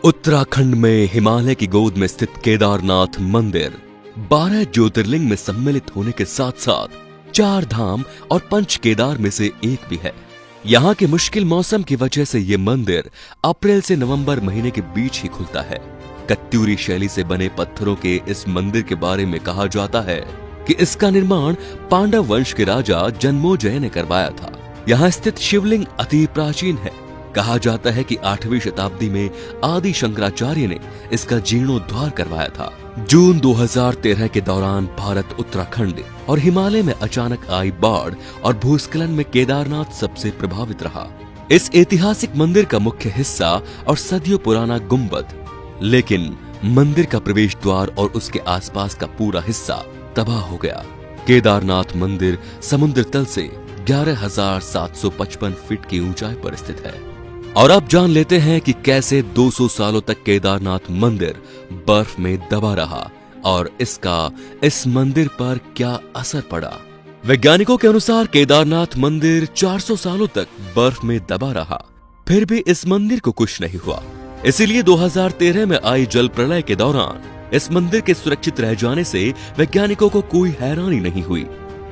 उत्तराखंड में हिमालय की गोद में स्थित केदारनाथ मंदिर 12 ज्योतिर्लिंग में सम्मिलित होने के साथ साथ 4 धाम और 5 केदार में से एक भी है। यहाँ के मुश्किल मौसम की वजह से ये मंदिर अप्रैल से नवंबर महीने के बीच ही खुलता है। कत्यूरी शैली से बने पत्थरों के इस मंदिर के बारे में कहा जाता है कि इसका निर्माण पांडव वंश के राजा जन्मोजय ने करवाया था। यहाँ स्थित शिवलिंग अति प्राचीन है। कहा जाता है कि 8वीं शताब्दी में आदि शंकराचार्य ने इसका जीर्णोद्धार करवाया था। जून 2013 के दौरान भारत, उत्तराखंड और हिमालय में अचानक आई बाढ़ और भूस्खलन में केदारनाथ सबसे प्रभावित रहा। इस ऐतिहासिक मंदिर का मुख्य हिस्सा और सदियों पुराना गुंबद, लेकिन मंदिर का प्रवेश द्वार और उसके आसपास का पूरा हिस्सा तबाह हो गया। केदारनाथ मंदिर समुद्र तल से 11,755 फीट की ऊंचाई पर स्थित है। और अब जान लेते हैं कि कैसे 200 सालों तक केदारनाथ मंदिर बर्फ में दबा रहा और इसका इस मंदिर पर क्या असर पड़ा। वैज्ञानिकों के अनुसार केदारनाथ मंदिर 400 सालों तक बर्फ में दबा रहा, फिर भी इस मंदिर को कुछ नहीं हुआ। इसीलिए 2013 में आई जल प्रलय के दौरान इस मंदिर के सुरक्षित रह जाने से वैज्ञानिकों को कोई हैरानी नहीं हुई।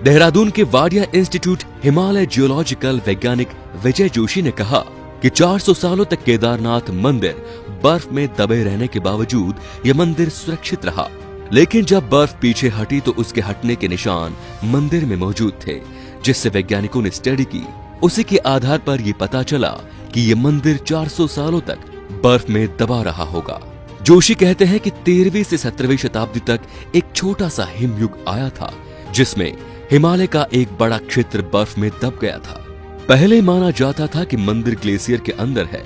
देहरादून के वाडिया इंस्टीट्यूट हिमालय जियोलॉजिकल वैज्ञानिक विजय जोशी ने कहा कि 400 सालों तक केदारनाथ मंदिर बर्फ में दबे रहने के बावजूद यह मंदिर सुरक्षित रहा, लेकिन जब बर्फ पीछे हटी तो उसके हटने के निशान मंदिर में मौजूद थे, जिससे वैज्ञानिकों ने स्टडी की। उसी के आधार पर यह पता चला कि यह मंदिर 400 सालों तक बर्फ में दबा रहा होगा। जोशी कहते हैं कि 13वीं से 17वीं शताब्दी तक एक छोटा सा हिमयुग आया था, जिसमें हिमालय का एक बड़ा क्षेत्र बर्फ में दब गया था। पहले माना जाता था कि मंदिर ग्लेशियर के अंदर है,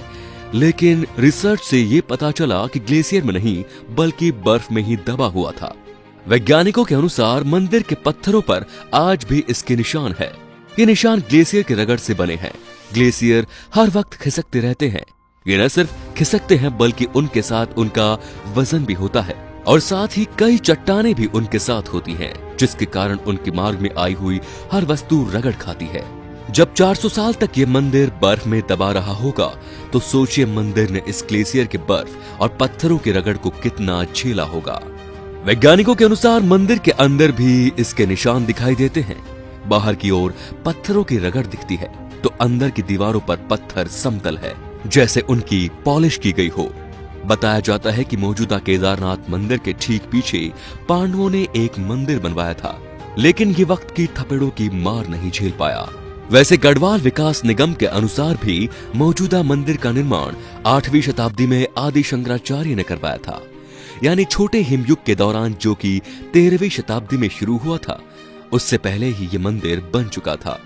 लेकिन रिसर्च से ये पता चला कि ग्लेशियर में नहीं बल्कि बर्फ में ही दबा हुआ था। वैज्ञानिकों के अनुसार मंदिर के पत्थरों पर आज भी इसके निशान है। ये निशान ग्लेशियर के रगड़ से बने हैं। ग्लेशियर हर वक्त खिसकते रहते हैं। ये न सिर्फ खिसकते हैं बल्कि उनके साथ उनका वजन भी होता है और साथ ही कई चट्टानें भी उनके साथ होती हैं, जिसके कारण उनके मार्ग में आई हुई हर वस्तु रगड़ खाती है। जब 400 साल तक ये मंदिर बर्फ में दबा रहा होगा तो सोचिए मंदिर ने इस ग्लेशियर के बर्फ और पत्थरों के रगड़ को कितना झेला होगा। वैज्ञानिकों के अनुसार मंदिर के अंदर भी इसके निशान दिखाई देते हैं। बाहर की ओर पत्थरों की रगड़ दिखती है तो अंदर की दीवारों पर पत्थर समतल है, जैसे उनकी पॉलिश की गई हो। बताया जाता है कि मौजूदा केदारनाथ मंदिर के ठीक पीछे पांडवों ने एक मंदिर बनवाया था, लेकिन ये वक्त की थपेड़ों की मार नहीं झेल पाया। वैसे गढ़वाल विकास निगम के अनुसार भी मौजूदा मंदिर का निर्माण 8वीं शताब्दी में आदि शंकराचार्य ने करवाया था, यानी छोटे हिमयुग के दौरान, जो कि 13वीं शताब्दी में शुरू हुआ था। उससे पहले ही ये मंदिर बन चुका था।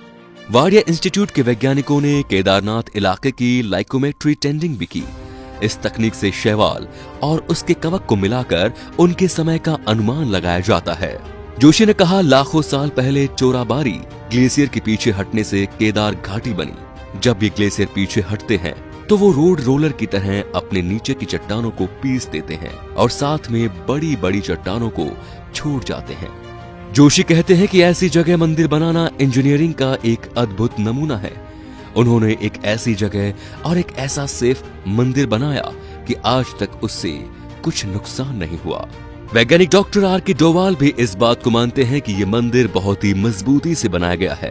वाडिया इंस्टीट्यूट के वैज्ञानिकों ने केदारनाथ इलाके की लाइकोमेट्री टेंडिंग भी की। इस तकनीक से शैवाल और उसके कवक को मिलाकर उनके समय का अनुमान लगाया जाता है। जोशी ने कहा, लाखों साल पहले चोराबारी ग्लेशियर के पीछे हटने से केदार घाटी बनी। जब ये ग्लेशियर पीछे हटते हैं तो वो रोड रोलर की तरह अपने नीचे की चट्टानों को पीस देते हैं और साथ में बड़ी बड़ी चट्टानों को छोड़ जाते हैं। जोशी कहते हैं कि ऐसी जगह मंदिर बनाना इंजीनियरिंग का एक अद्भुत नमूना है। उन्होंने एक ऐसी जगह और एक ऐसा सेफ मंदिर बनाया कि आज तक उससे कुछ नुकसान नहीं हुआ। वैज्ञानिक डॉक्टर आर.के. डोवाल भी इस बात को मानते हैं कि यह मंदिर बहुत ही मजबूती से बनाया गया है।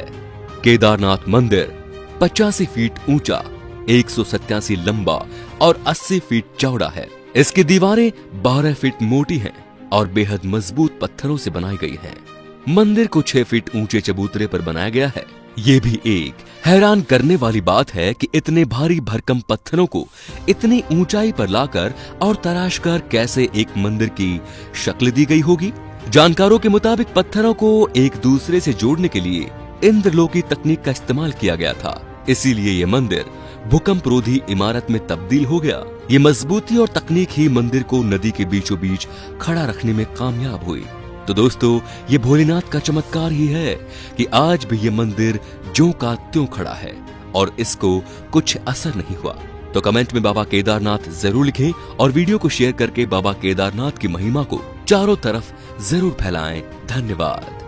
केदारनाथ मंदिर 85 फीट ऊंचा, 187 लंबा और 80 फीट चौड़ा है। इसकी दीवारें 12 फीट मोटी हैं और बेहद मजबूत पत्थरों से बनाई गई हैं। मंदिर को 6 फीट ऊंचे चबूतरे पर बनाया गया है। ये भी एक हैरान करने वाली बात है कि इतने भारी भरकम पत्थरों को इतनी ऊंचाई पर लाकर और तराशकर कैसे एक मंदिर की शक्ल दी गई होगी। जानकारों के मुताबिक पत्थरों को एक दूसरे से जोड़ने के लिए इंद्रलोकी तकनीक का इस्तेमाल किया गया था, इसीलिए ये मंदिर भूकंप रोधी इमारत में तब्दील हो गया। ये मजबूती और तकनीक ही मंदिर को नदी के बीचों बीच खड़ा रखने में कामयाब हुई। तो दोस्तों, ये भोलेनाथ का चमत्कार ही है कि आज भी ये मंदिर ज्यों का त्यों खड़ा है और इसको कुछ असर नहीं हुआ। तो कमेंट में बाबा केदारनाथ जरूर लिखें और वीडियो को शेयर करके बाबा केदारनाथ की महिमा को चारों तरफ जरूर फैलाएं। धन्यवाद।